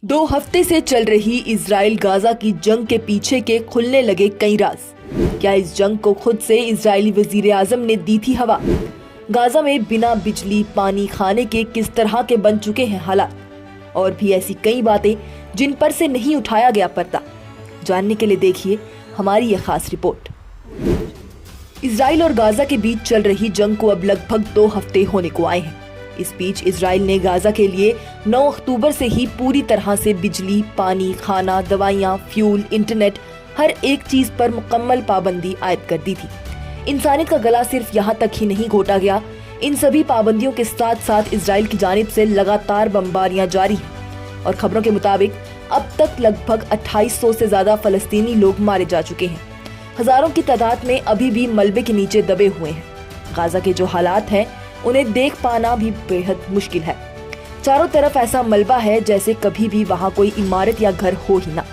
दो हफ्ते से चल रही इजराइल गाजा की जंग के पीछे के खुलने लगे कई राज। क्या इस जंग को खुद से इजरायली वजीर आजम ने दी थी हवा? गाजा में बिना बिजली पानी खाने के किस तरह के बन चुके हैं हालात, और भी ऐसी कई बातें जिन पर से नहीं उठाया गया पर्दा। जानने के लिए देखिए हमारी यह खास रिपोर्ट। इजराइल और गाजा के बीच चल रही जंग को अब लगभग 2 हफ्ते होने को आए हैं। इस बीच इजराइल ने गाजा के लिए 9 अक्टूबर से ही पूरी तरह से बिजली, पानी, खाना, दवाइयाँ, फ्यूल, इंटरनेट, हर एक चीज पर मुकम्मल पाबंदी आयद कर दी थी। इंसानियत का गला सिर्फ यहाँ तक ही नहीं घोटा गया, इन सभी पाबंदियों के साथ साथ इजराइल की जानिब से लगातार बमबारियां जारी हैं और खबरों के मुताबिक अब तक लगभग 2800 से ज्यादा फलस्तीनी लोग मारे जा चुके हैं। हजारों की तादाद में अभी भी मलबे के नीचे दबे हुए हैं। गाजा के जो हालात हैं उन्हें देख पाना भी बेहद मुश्किल है। चारों तरफ ऐसा मलबा है जैसे कभी भी वहाँ कोई इमारत या घर हो ही ना।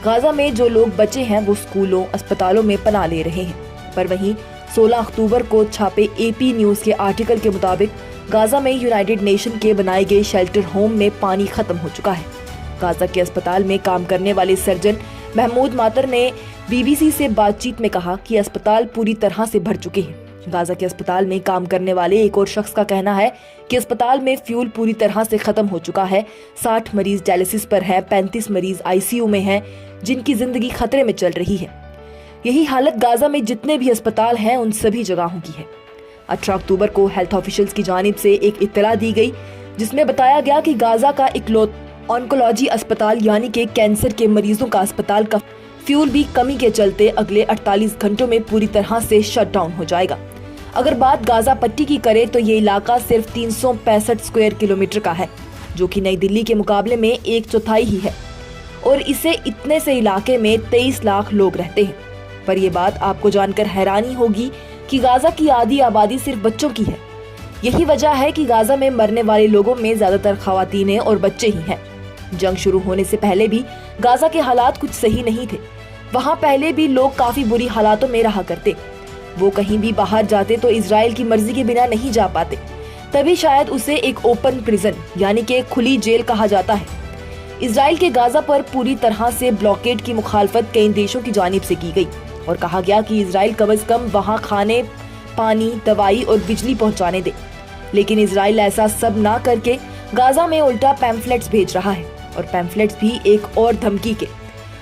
गाजा में जो लोग बचे हैं वो स्कूलों, अस्पतालों में पनाह ले रहे हैं। पर वहीं 16 अक्टूबर को छापे एपी न्यूज के आर्टिकल के मुताबिक गाजा में यूनाइटेड नेशन के बनाए गए शेल्टर होम में पानी खत्म हो चुका है। गाजा के अस्पताल में काम करने वाले सर्जन महमूद मातर ने बीबीसी से बातचीत में कहा कि अस्पताल पूरी तरह से भर चुके हैं। गाजा के अस्पताल में काम करने वाले एक और शख्स का कहना है कि अस्पताल में फ्यूल पूरी तरह से खत्म हो चुका है। 60 मरीज डायलिसिस पर हैं, 35 मरीज आईसीयू में हैं, जिनकी जिंदगी खतरे में चल रही है। यही हालत गाजा में जितने भी अस्पताल हैं उन सभी जगहों की है। 18 अक्टूबर को हेल्थ ऑफिशियल्स की जानिब से एक इत्तला दी गई जिसमें बताया गया कि गाजा का इकलौता ऑन्कोलॉजी अस्पताल यानी कि कैंसर के मरीजों का अस्पताल का फ्यूल भी कमी के चलते अगले 48 घंटों में पूरी तरह से शट डाउन हो जाएगा। अगर बात गाजा पट्टी की करें तो ये इलाका सिर्फ 365 स्क्वायर किलोमीटर का है, जो कि नई दिल्ली के मुकाबले में 1/4 ही है, और इसे इतने से इलाके में 23 लाख लोग रहते हैं। पर यह बात आपको जानकर हैरानी होगी कि गाजा की आधी आबादी सिर्फ बच्चों की है। यही वजह है कि गाजा में मरने वाले लोगों में ज्यादातर खवातीनें और बच्चे ही हैं। जंग शुरू होने से पहले भी गाजा के हालात कुछ सही नहीं थे। वहाँ पहले भी लोग काफी बुरी हालातों में रहा करते। वो कहीं भी बाहर जाते तो इजराइल की मर्जी के बिना नहीं जा पाते, तभी शायद उसे एक ओपन प्रिजन यानी कि खुली जेल कहा जाता है। इजराइल के गाजा पर पूरी तरह से ब्लॉकेड की मुखालफत कई देशों की जानिब से की गई और कहा गया कि इजराइल कम से कम वहाँ खाने, पानी, दवाई और बिजली पहुँचाने दे। लेकिन इजराइल ऐसा सब ना करके गाजा में उल्टा पैम्फलेट्स भेज रहा है, और पैम्फलेट्स भी एक और धमकी के।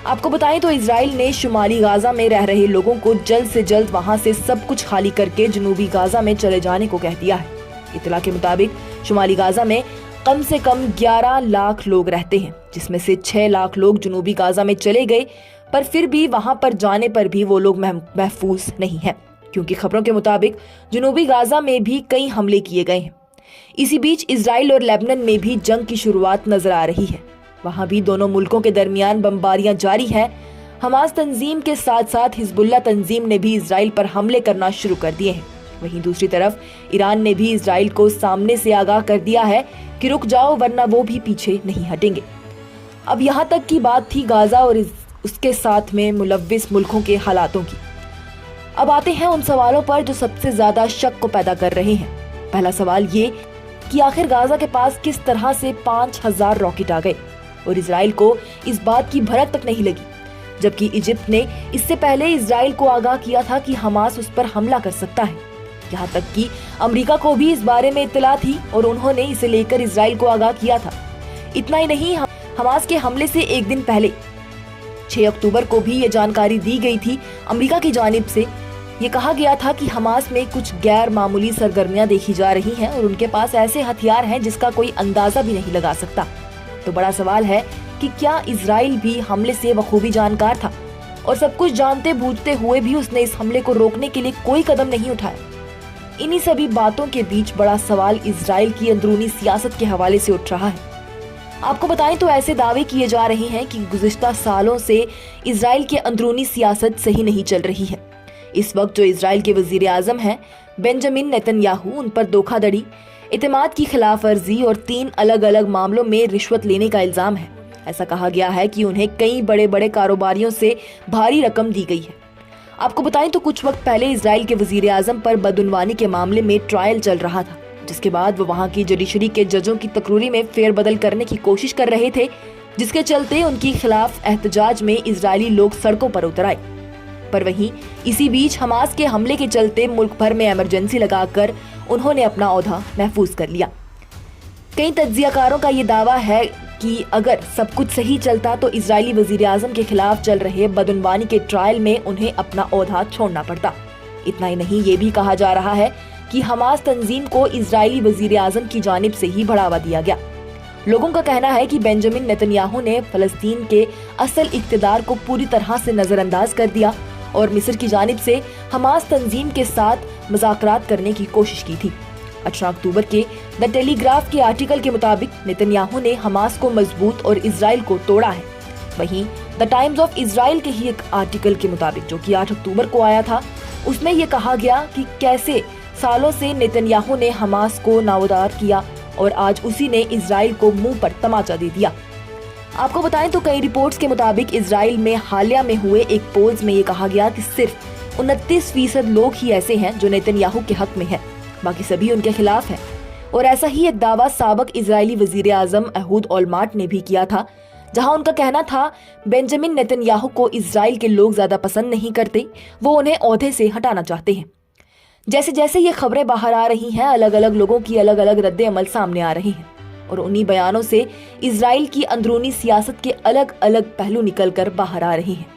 आपको बताएं तो इजराइल ने शुमाली गाजा में रह रहे लोगों को जल्द से जल्द वहां से सब कुछ खाली करके जनूबी गाजा में चले जाने को कह दिया है। इत्तला के मुताबिक शुमाली गाजा में कम से कम 11 लाख लोग रहते हैं, जिसमें से 6 लाख लोग जनूबी गाजा में चले गए, पर फिर भी वहां पर जाने पर भी वो लोग महफूज नहीं है, क्योंकि खबरों के मुताबिक जनूबी गाजा में भी कई हमले किए गए हैं। इसी बीच इजराइल और लेबनान में भी जंग की शुरुआत नजर आ रही है। वहाँ भी दोनों मुल्कों के दरमियान बमबारियां जारी है। हमास तंजीम के साथ साथ हिजबुल्लाह तंजीम ने भी इजराइल पर हमले करना शुरू कर दिए हैं। वहीं दूसरी तरफ ईरान ने भी इजराइल को सामने से आगाह कर दिया है कि रुक जाओ वरना वो भी पीछे नहीं हटेंगे। अब यहाँ तक की बात थी गाजा और उसके साथ में मुलव्विस मुल्कों के हालातों की। अब आते हैं उन सवालों पर जो सबसे ज्यादा शक को पैदा कर रहे हैं। पहला सवाल ये कि आखिर गाजा के पास किस तरह से 5000 रॉकेट आ गए और इजराइल को इस बात की भनक तक नहीं लगी, जबकि इजिप्ट ने इससे पहले इजराइल को आगाह किया था कि हमास उस पर हमला कर सकता है। यहाँ तक कि अमेरिका को भी इस बारे में इत्तला थी और उन्होंने इसे लेकर इजराइल को आगाह किया था। इतना ही नहीं, हमास के हमले से एक दिन पहले 6 अक्टूबर को भी ये जानकारी दी गई थी। अमेरिका की जानिब से ये कहा गया था कि हमास में कुछ गैर मामूली सरगर्मियां देखी जा रही हैं और उनके पास ऐसे हथियार हैं जिसका कोई अंदाजा भी नहीं लगा सकता। तो बड़ा सवाल है कि क्या इजराइल भी हमले से बखूबी जानकार था और सब कुछ जानते बूझते हुए भी उसने इस हमले को रोकने के लिए कोई कदम नहीं उठाया? इन्हीं सभी बातों के बीच बड़ा सवाल इजराइल की अंदरूनी सियासत के हवाले से उठ रहा है। आपको बताएं तो ऐसे दावे किए जा रहे हैं कि गुज़िश्ता सालों से इजराइल की अंदरूनी सियासत सही नहीं चल रही है। इस वक्त जो इजराइल के वजीर आजम हैं बेंजामिन नेतन्याहू, उन पर धोखाधड़ी, इत्तेमाद की खिलाफ वर्जी और 3 अलग अलग मामलों में रिश्वत लेने का इल्जाम है। ऐसा कहा गया है कि उन्हें कई बड़े बड़े कारोबारियों से भारी रकम दी गई है। आपको बताएं तो कुछ वक्त पहले इजराइल के वजीर आजम पर बदउनवानी के मामले में ट्रायल चल रहा था, जिसके बाद वो वहां की जुडिशरी के जजों की तकरीरी में फेरबदल करने की कोशिश कर रहे थे جس کے چلتے ان کے خلاف احتجاج میں اسرائیلی لوگ سڑکوں پر اتر آئے۔ پر وہیں اسی بیچ حماس کے حملے کے چلتے ملک بھر میں ایمرجنسی لگا کر انہوں نے اپنا عہدہ محفوظ کر لیا۔ کئی تجزیہ کاروں کا یہ دعویٰ ہے کہ اگر سب کچھ صحیح چلتا تو اسرائیلی وزیر اعظم کے خلاف چل رہے بدعنوانی کے ٹرائل میں انہیں اپنا عہدہ چھوڑنا پڑتا۔ اتنا ہی نہیں، یہ بھی کہا جا رہا ہے کہ حماس تنظیم کو اسرائیلی وزیر اعظم کی جانب سے ہی بڑھاوا دیا گیا۔ لوگوں کا کہنا ہے کہ بنجامن نیتن یاہو نے فلسطین کے اصل اقتدار کو پوری طرح سے نظر انداز کر دیا اور مصر کی جانب سے حماس تنظیم کے ساتھ مذاکرات کرنے کی کوشش کی تھی۔ 18 اکتوبر کے دی ٹیلی گراف کے آرٹیکل کے مطابق نیتن یاہو نے حماس کو مضبوط اور اسرائیل کو توڑا ہے۔ وہیں دی ٹائمز آف اسرائیل کے ہی ایک آرٹیکل کے مطابق جو کہ 8 اکتوبر کو آیا تھا، اس میں یہ کہا گیا کہ کیسے سالوں سے نیتن یاہو نے حماس کو ناودار کیا اور آج اسی نے اسرائیل کو منہ پر تماچا دے دیا۔ آپ کو بتائیں تو کئی رپورٹس کے مطابق اسرائیل میں حالیہ میں ہوئے ایک پولز میں یہ کہا گیا کہ صرف 29% لوگ ہی ایسے ہیں جو نیتن یاہو کے حق میں ہیں، باقی سبھی ان کے خلاف ہیں۔ اور ایسا ہی ایک دعویٰ سابق اسرائیلی وزیر اعظم ایہود اولمرٹ نے بھی کیا تھا، جہاں ان کا کہنا تھا بنجامن نیتن یاہو کو اسرائیل کے لوگ زیادہ پسند نہیں کرتے، وہ انہیں عہدے سے ہٹانا چاہتے ہیں۔ جیسے جیسے یہ خبریں باہر آ رہی ہیں، الگ الگ لوگوں کی الگ الگ رد عمل سامنے آ رہے ہیں اور انہی بیانوں سے اسرائیل کی اندرونی سیاست کے الگ الگ پہلو نکل کر باہر آ رہے ہیں۔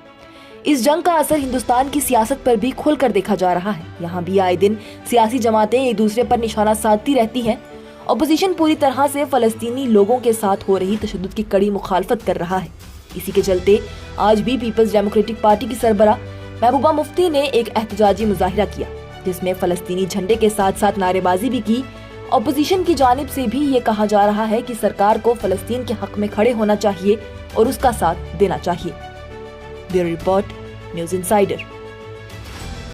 اس جنگ کا اثر ہندوستان کی سیاست پر بھی کھل کر دیکھا جا رہا ہے۔ یہاں بھی آئے دن سیاسی جماعتیں ایک دوسرے پر نشانہ سادھتی رہتی ہیں۔ اپوزیشن پوری طرح سے فلسطینی لوگوں کے ساتھ ہو رہی تشدد کی کڑی مخالفت کر رہا ہے۔ اسی کے چلتے آج بھی پیپلز ڈیموکریٹک پارٹی کی سربراہ محبوبہ مفتی نے ایک احتجاجی مظاہرہ کیا، جس میں فلسطینی جھنڈے کے ساتھ ساتھ نعرے بازی بھی کی۔ اپوزیشن کی جانب سے بھی یہ کہا جا رہا ہے کہ سرکار کو فلسطین کے حق میں کھڑے ہونا چاہیے اور اس کا ساتھ دینا چاہیے۔ Bureau report, news insider.